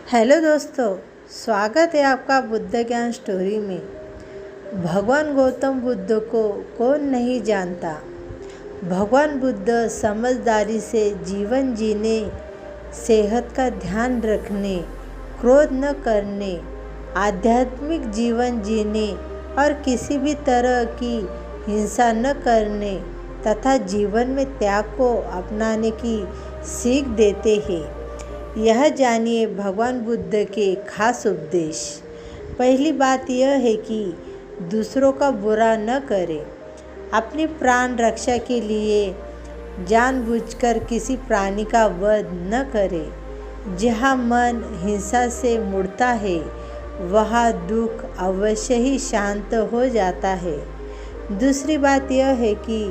Hello दोस्तों, स्वागत है आपका बुद्ध ज्ञान स्टोरी में। भगवान गौतम बुद्ध को कौन नहीं जानता। भगवान बुद्ध समझदारी से जीवन जीने, सेहत का ध्यान रखने, क्रोध न करने, आध्यात्मिक जीवन जीने और किसी भी तरह की हिंसा न करने तथा जीवन में त्याग को अपनाने की सीख देते हैं। यह जानिए भगवान बुद्ध के खास उपदेश। पहली बात यह है कि दूसरों का बुरा न करें। अपनी प्राण रक्षा के लिए जानबूझकर किसी प्राणी का वध न करें। जहाँ मन हिंसा से मुड़ता है वहाँ दुख अवश्य ही शांत हो जाता है। दूसरी बात यह है कि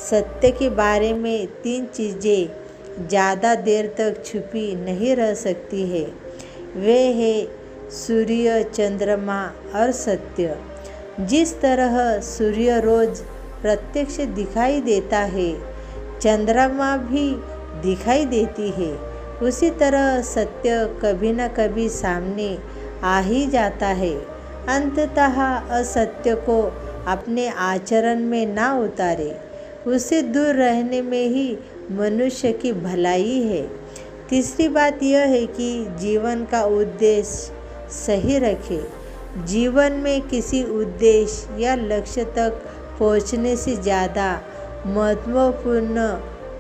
सत्य के बारे में 3 चीज़ें ज़्यादा देर तक छुपी नहीं रह सकती है। वे है सूर्य, चंद्रमा और सत्य। जिस तरह सूर्य रोज प्रत्यक्ष दिखाई देता है, चंद्रमा भी दिखाई देती है, उसी तरह सत्य कभी न कभी सामने आ ही जाता है। अंततः असत्य को अपने आचरण में ना उतारे, उससे दूर रहने में ही मनुष्य की भलाई है। तीसरी बात यह है कि जीवन का उद्देश्य सही रखें। जीवन में किसी उद्देश्य या लक्ष्य तक पहुंचने से ज़्यादा महत्वपूर्ण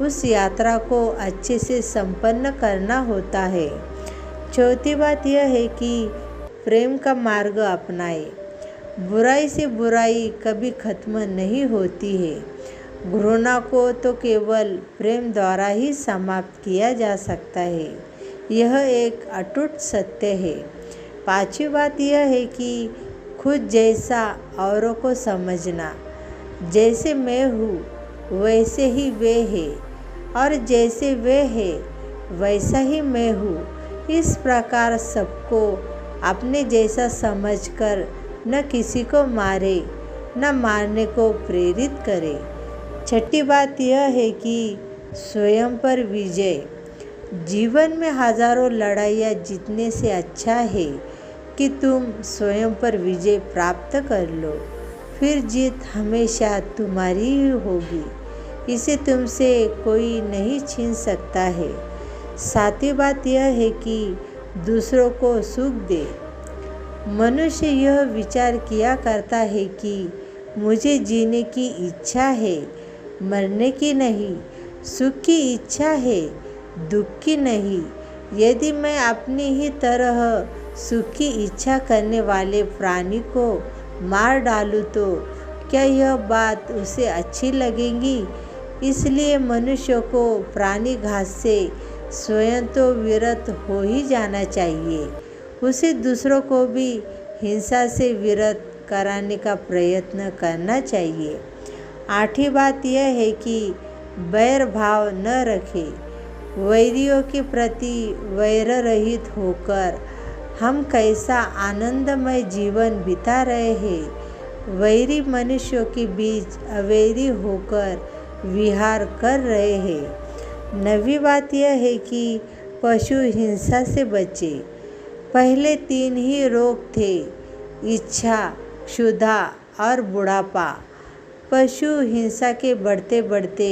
उस यात्रा को अच्छे से संपन्न करना होता है। चौथी बात यह है कि प्रेम का मार्ग अपनाएं। बुराई से बुराई कभी खत्म नहीं होती है। घृणा को तो केवल प्रेम द्वारा ही समाप्त किया जा सकता है। यह एक अटूट सत्य है। पांचवी बात यह है कि खुद जैसा औरों को समझना। जैसे मैं हूँ वैसे ही वे है और जैसे वे है वैसा ही मैं हूँ। इस प्रकार सबको अपने जैसा समझकर न किसी को मारे न मारने को प्रेरित करे। छठी बात यह है कि स्वयं पर विजय। जीवन में हजारों लड़ाइयाँ जीतने से अच्छा है कि तुम स्वयं पर विजय प्राप्त कर लो। फिर जीत हमेशा तुम्हारी ही होगी, इसे तुमसे कोई नहीं छीन सकता है। सातवीं बात यह है कि दूसरों को सुख दे। मनुष्य यह विचार किया करता है कि मुझे जीने की इच्छा है, मरने की नहीं। सुख की इच्छा है, दुख की नहीं। यदि मैं अपनी ही तरह सुख की इच्छा करने वाले प्राणी को मार डालूं तो क्या यह बात उसे अच्छी लगेगी? इसलिए मनुष्य को प्राणी घात से स्वयं तो विरत हो ही जाना चाहिए। उसे दूसरों को भी हिंसा से विरत कराने का प्रयत्न करना चाहिए। आठवीं बात यह है कि बैर भाव न रखें। वैरियों के प्रति वैर रहित होकर हम कैसा आनंदमय जीवन बिता रहे हैं। वैरी मनुष्यों के बीच अवैरी होकर विहार कर रहे हैं। 9वीं बात यह है कि पशु हिंसा से बचे। पहले 3 ही रोग थे, इच्छा, क्षुधा और बुढ़ापा। पशु हिंसा के बढ़ते बढ़ते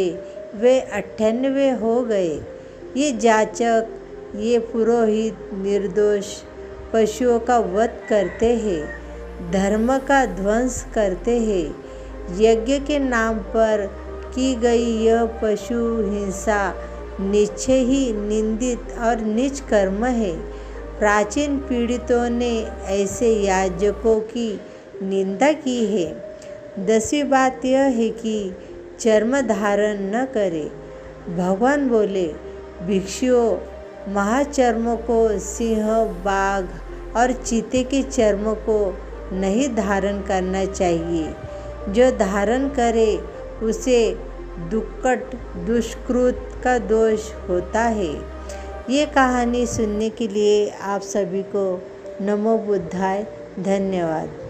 वे 98 हो गए। ये जाचक, ये पुरोहित निर्दोष पशुओं का वध करते हैं, धर्म का ध्वंस करते हैं। यज्ञ के नाम पर की गई यह पशु हिंसा निश्चय ही निंदित और नीच कर्म है। प्राचीन पीड़ितों ने ऐसे याजकों की निंदा की है। 10वीं बात यह है कि चर्म धारण न करें। भगवान बोले, भिक्षुओं, महाचर्मों को सिंह, बाघ और चीते के चर्म को नहीं धारण करना चाहिए। जो धारण करे उसे दुक्कट दुष्कृत का दोष होता है। ये कहानी सुनने के लिए आप सभी को नमो बुद्धाय, धन्यवाद।